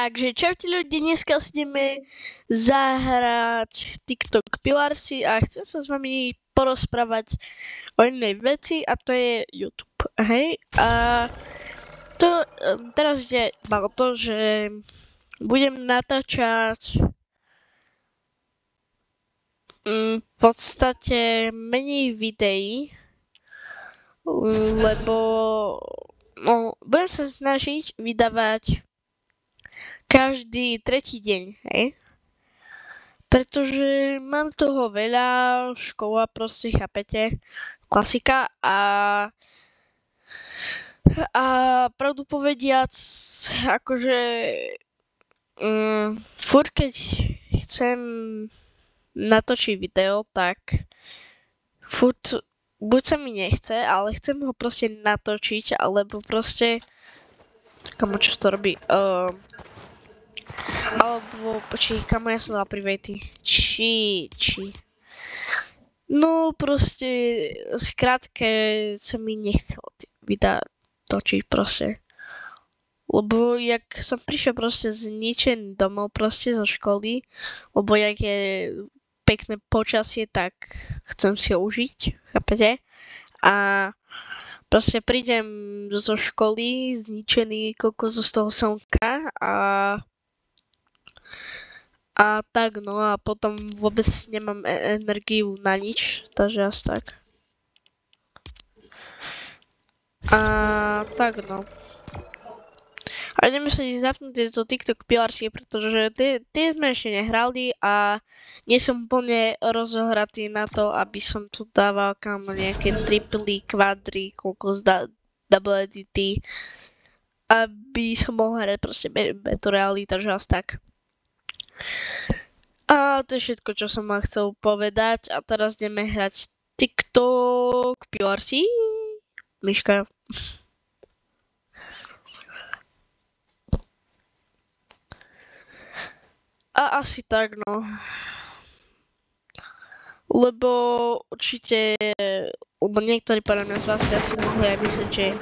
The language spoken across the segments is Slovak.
Takže čaute ľudia, dneska si ideme zahrať TikTok Pilarsy a chcem sa s vami porozprávať o jednej veci a to je YouTube, hej? A to teraz ide iba o to, že budem natáčať v podstate menej videí, lebo budem sa snažiť vydávať každý tretí deň, hej? Pretože mám toho veľa, škola proste, chápete, klasika a pravdu povediac, akože furt keď chcem natočiť video, tak furt buď sa mi nechce, ale chcem ho proste natočiť, alebo proste kamo, čo to robí? Alebo, počkej, kamo, ja som dal private. No, proste, skrátke sa mi nechcelo videa točiť proste. Lebo jak som prišiel proste zničený domov proste zo školy, lebo jak je pekné počasie, tak chcem si ho užiť, chápete? A proste prídem zo školy zničený koľko z toho slnka a tak no a potom vôbec nemám energiu na nič, takže asi tak. A tak no. A ideme sa zapnúť do TikTok Pilarsy, pretože tie sme ešte nehrali a nie som úplne rozohratý na to, aby som tu dával kam nejaké triply, kvadry, koľko double edity, aby som mohol hrať proste Battle Royale, takže asi tak. A to je všetko, čo som vám chcel povedať a teraz ideme hrať TikTok Pilarsy. Myška. A asi tak, no. Lebo určite, lebo niektorí podľa mňa z vás asi mohli aj myslieť, že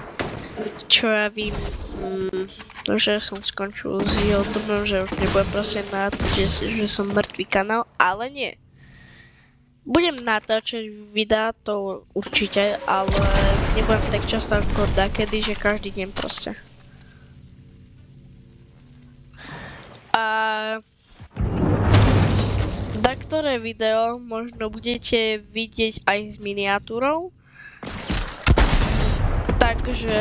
čo ja vím, že som skončil s YouTubeom, že už nebudem proste natáčať, že som mŕtvý kanál, ale nie. Budem natáčať videa, to určite, ale nebudem tak často ako dakedy, že každý deň proste. A ktoré video možno budete vidieť aj s miniatúrou. Takže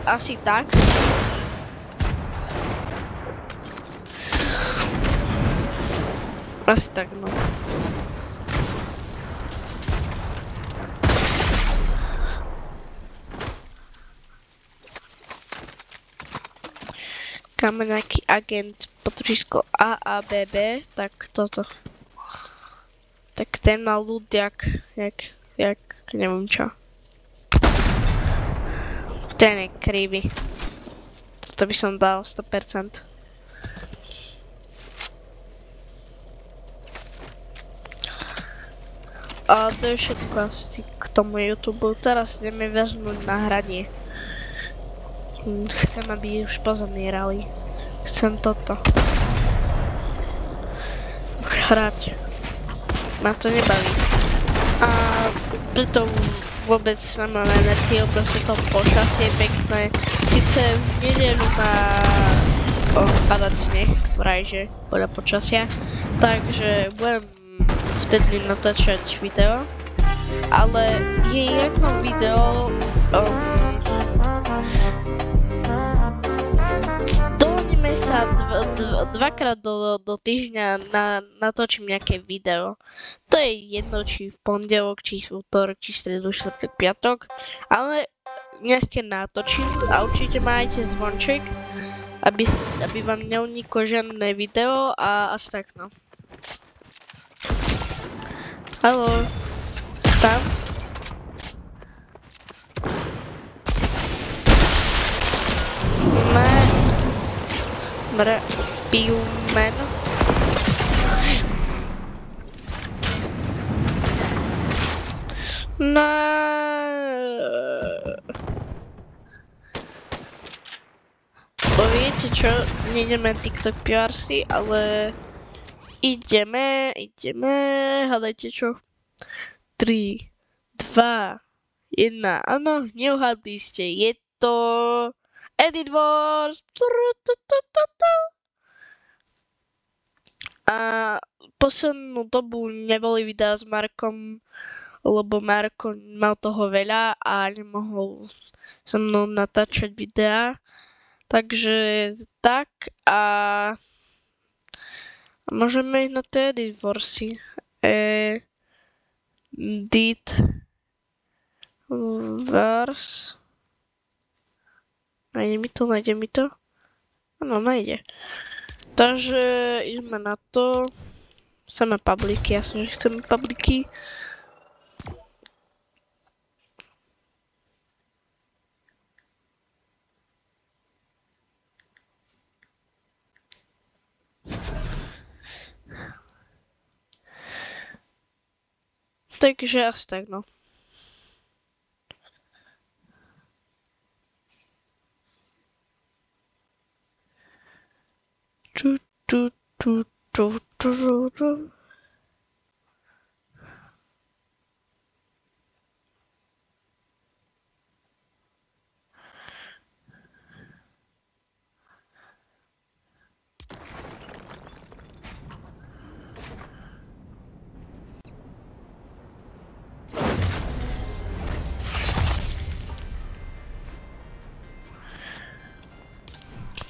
asi tak. Asi tak, no. Kam nejaký agent potrísko A a BB, tak toto. Tak ten mal ľud jak neviem čo. Ten je krivý. Toto by som dal 100%. A to je všetko asi k tomu YouTube. Teraz ideme vezmúť na hranie. Chcem, aby už pozamierali. Chcem toto. Už hrať. Ma to nebaví. A preto vôbec nemám energiu, proste to počasie je pekné. Sice v nedeľu má padať sneh, vrajže, podľa počasia. Takže budem vtedy natáčať video. Ale je jedno video, dohodneme sa dvakrát do týždňa natočím nejaké video. To je jedno, či v pondelok, či v útorok, či stredu, štvrtok, piatok. Ale nejaké natočím a určite majte zvonček, aby vám neuniklo žiadne video a asi tak no. Haló, stav? Ne. Dobre, piju meno. No. Poviete, viete čo, nejdeme TikTok piarsi, ale ideme, hádajte čo? 3, 2, 1, áno, neuhádli ste, je to Edit Wars. A poslednú dobu neboli videá s Markom, lebo Marko mal toho veľa a nemohol so mnou natáčať videá. Takže tak a môžeme ísť na tie Edit Warsy. Edit Wars. Nájde mi to? Áno, nájde. Takže ideme na to. Chceme publiky, jasne, že chceme publiky. Takže asi tak, no.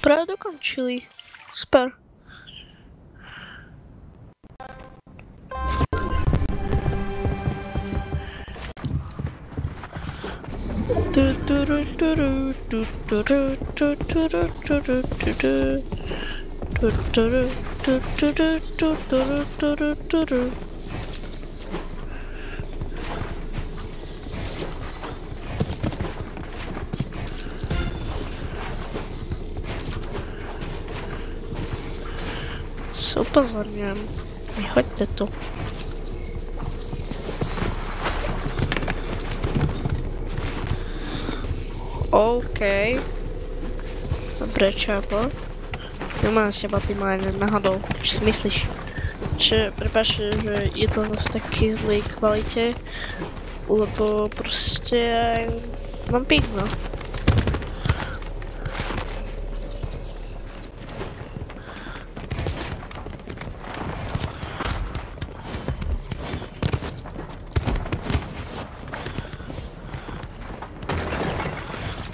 Práve dokončili. Super. Se upozorňujem. Nechoďte tu. OK. Dobre, čapo. Nemám s teba tým aj náhodou. Čo si myslíš? Prepáčte, že je to v takej zlej kvalite. Lebo proste mám pík, no.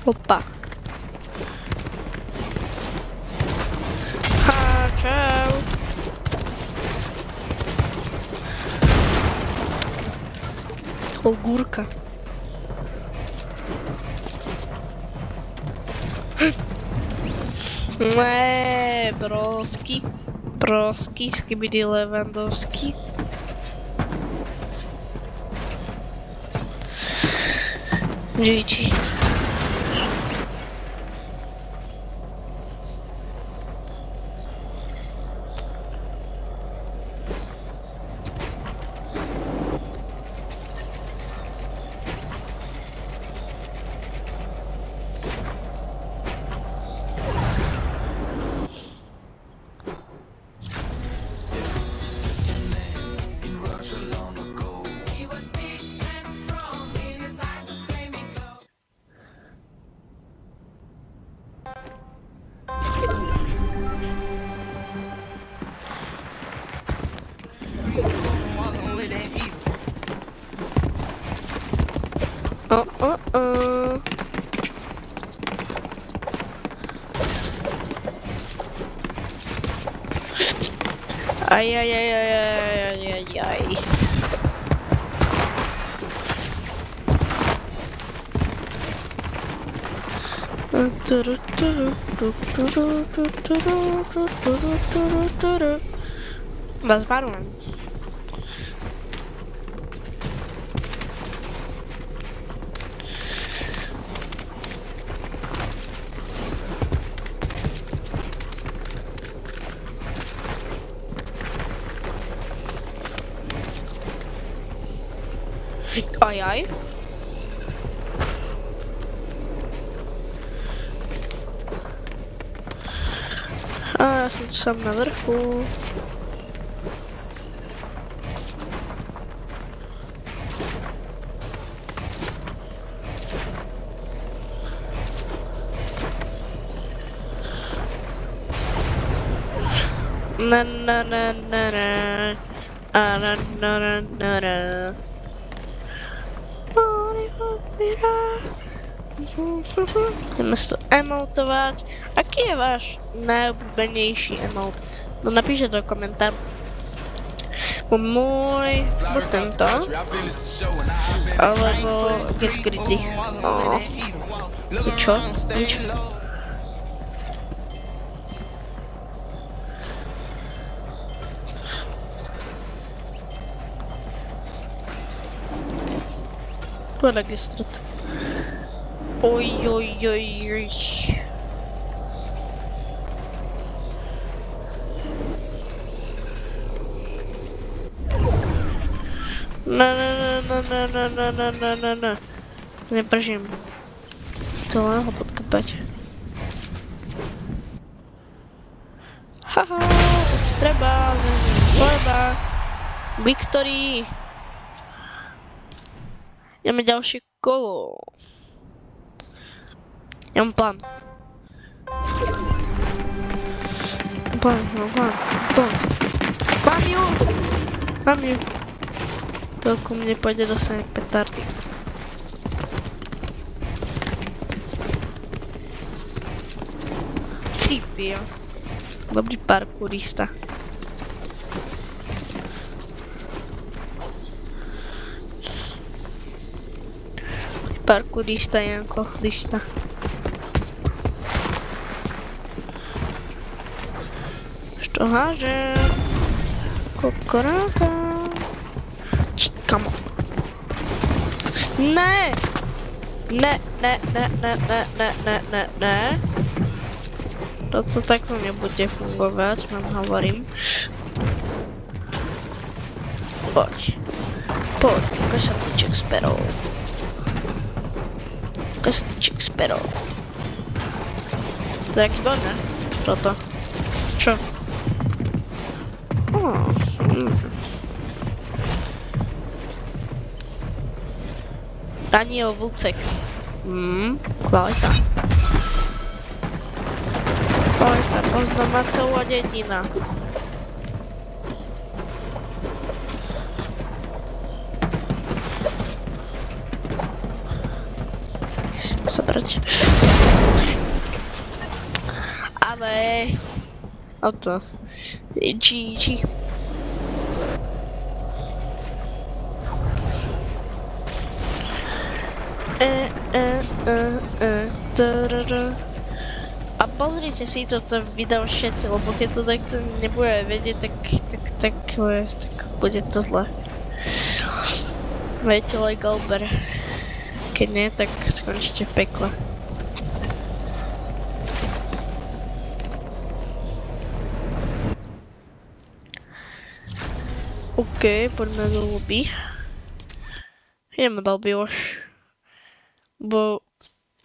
Opa. Ha, čau. Ogórka. Ne, broski, skibidi Lewandowski. GG. Aj. Was warujem? Aj. som na vrchu. Na na na na na. A na na na na na. Ideme si to emotovať. Aký je váš najobľúbenejší emot? No napíšte do komentáru. Môj, buď tento, alebo Get Gritty. Čo? Nič. Tu je registrat. Oj. No. Nepržím. To len ho podkopať. Haha, treba. Victory. Ideme ďalšie kolo. Ja mám plán. Mám ju. Toľko mne pôjde dostane petardy. Cípia. Dobrý parkourista. Parkourista Janko Chlista. Što hážem? Kokoráka. Kamo. Ne. Toto takto nebude fungovať, vám hovorím. Poď, kašatýček s perou. Taký bod, ne? Toto. Čo? Daniel Vlcek. Kvalita. Poznám ma celá dedina. Zabrať. Ale... O to. GG. A pozrite si toto video všetci, lebo keď to takto nebude vedieť, tak bude to zle. Viete, like Albert. Keď nie, tak skončíte v pekle. OK, poďme do lobby. Ideme do lobby už. Bo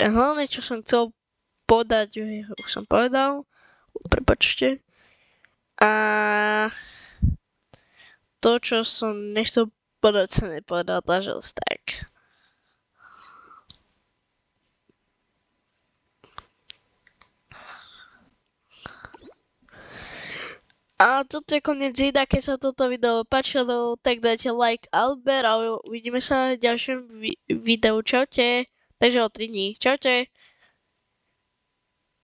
hlavne, čo som chcel povedať, už som povedal. Prepáčte. A to, čo som nechcel povedať, sa nepovedal, takže tak. A toto je koniec videa, keď sa toto video páčilo, tak dajte like Albert a uvidíme sa v ďalšom videu. Čaute. Takže o 3 dní. Čaute.